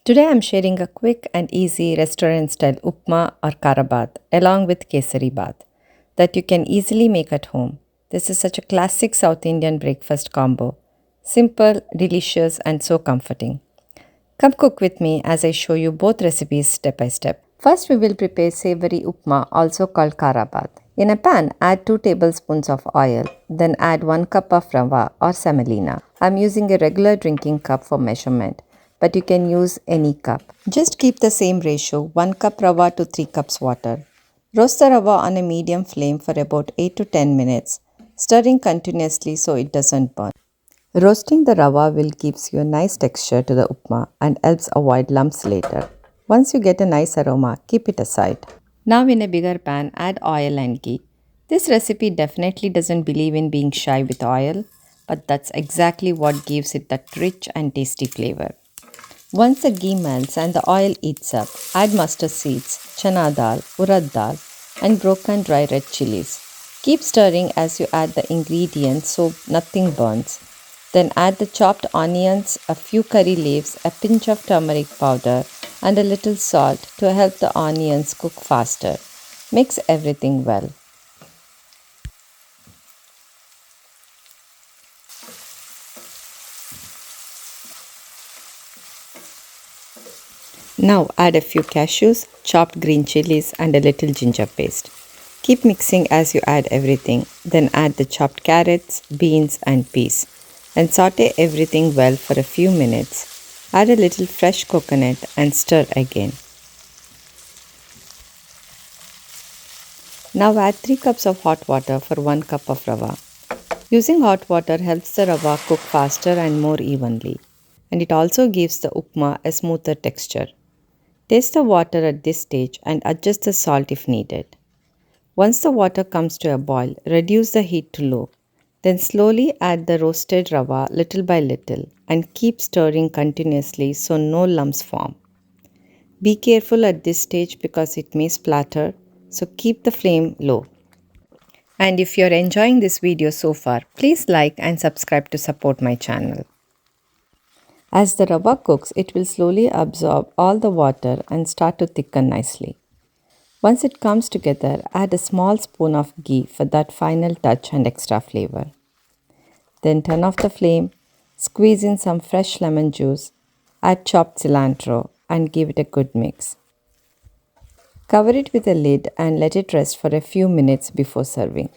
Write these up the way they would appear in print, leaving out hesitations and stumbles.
Today I'm sharing a quick and easy restaurant style Upma or Khara Bath along with Kesari Bath that you can easily make at home. This is such a classic South Indian breakfast combo. Simple, delicious, and so comforting. Come cook with me as I show you both recipes step by step. First, we will prepare savory upma, also called Khara Bath. In a pan, add 2 tablespoons of oil, then add 1 cup of Rava or semolina. I am using a regular drinking cup for measurement, but you can use any cup. Just keep the same ratio, 1 cup Rava to 3 cups water. Roast the Rava on a medium flame for about 8 to 10 minutes, stirring continuously so it doesn't burn. Roasting the rava will gives you a nice texture to the upma and helps avoid lumps later. Once you get a nice aroma, keep it aside. Now in a bigger pan, add oil and ghee. This recipe definitely doesn't believe in being shy with oil, but that's exactly what gives it that rich and tasty flavor. Once the ghee melts and the oil heats up, add mustard seeds, chana dal, urad dal, and broken dry red chilies. Keep stirring as you add the ingredients so nothing burns. Then add the chopped onions, a few curry leaves, a pinch of turmeric powder, and a little salt to help the onions cook faster. Mix everything well. Now add a few cashews, chopped green chilies, and a little ginger paste. Keep mixing as you add everything. Then add the chopped carrots, beans, and peas. And saute everything well for a few minutes. Add a little fresh coconut and stir again. Now add 3 cups of hot water for 1 cup of rava. Using hot water helps the rava cook faster and more evenly, and it also gives the upma a smoother texture. Taste the water at this stage and adjust the salt if needed. Once the water comes to a boil, reduce the heat to low. Then slowly add the roasted rava little by little and keep stirring continuously so no lumps form. Be careful at this stage because it may splatter, so keep the flame low. And if you're enjoying this video so far, please like and subscribe to support my channel. As the rava cooks, it will slowly absorb all the water and start to thicken nicely. Once it comes together, add a small spoon of ghee for that final touch and extra flavor. Then turn off the flame, squeeze in some fresh lemon juice, add chopped cilantro, and give it a good mix. Cover it with a lid and let it rest for a few minutes before serving.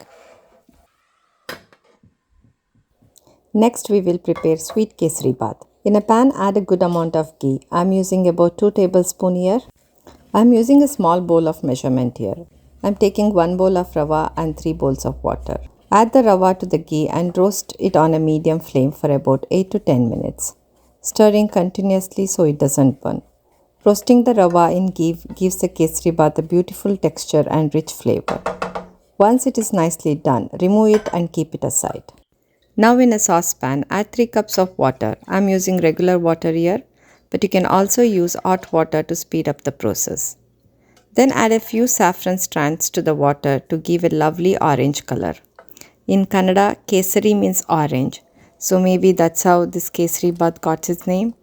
Next, we will prepare sweet kesari bath. In a pan, add a good amount of ghee. I am using about 2 tablespoons here. I am using a small bowl of measurement here. I am taking 1 bowl of rava and 3 bowls of water. Add the rava to the ghee and roast it on a medium flame for about 8 to 10 minutes, stirring continuously so it doesn't burn. Roasting the rava in ghee gives the kesari bath a beautiful texture and rich flavor. Once it is nicely done, remove it and keep it aside. Now in a saucepan, add 3 cups of water. I am using regular water here, but you can also use hot water to speed up the process. Then add a few saffron strands to the water to give a lovely orange color. In Kannada, Kesari means orange, so maybe that's how this Kesari Bath got its name.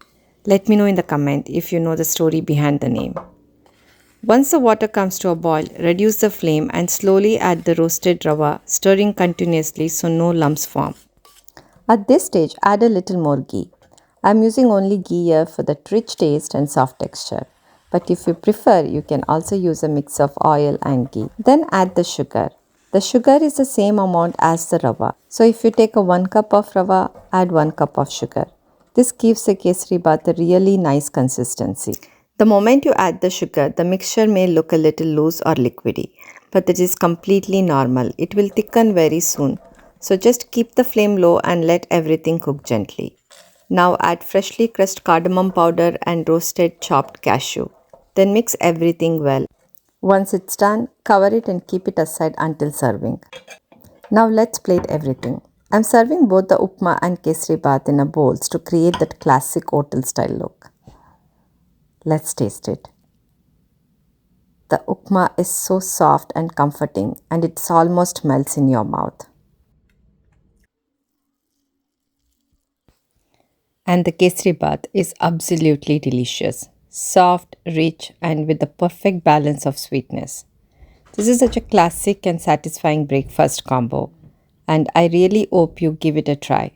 Let me know in the comment if you know the story behind the name. Once the water comes to a boil, reduce the flame and slowly add the roasted rava, stirring continuously so no lumps form. At this stage, add a little more ghee. I am using only ghee here for that rich taste and soft texture. But if you prefer, you can also use a mix of oil and ghee. Then add the sugar. The sugar is the same amount as the rava. So if you take a 1 cup of rava, add 1 cup of sugar. This gives the kesari bath a really nice consistency. The moment you add the sugar, the mixture may look a little loose or liquidy, but it is completely normal. It will thicken very soon. So just keep the flame low and let everything cook gently. Now add freshly crushed cardamom powder and roasted chopped cashew. Then mix everything well. Once it's done, cover it and keep it aside until serving. Now let's plate everything. I'm serving both the upma and kesari bath in a bowls to create that classic hotel style look. Let's taste it. The upma is so soft and comforting and it almost melts in your mouth. And the kesari bath is absolutely delicious. soft, rich, and with the perfect balance of sweetness. This is such a classic and satisfying breakfast combo, and I really hope you give it a try.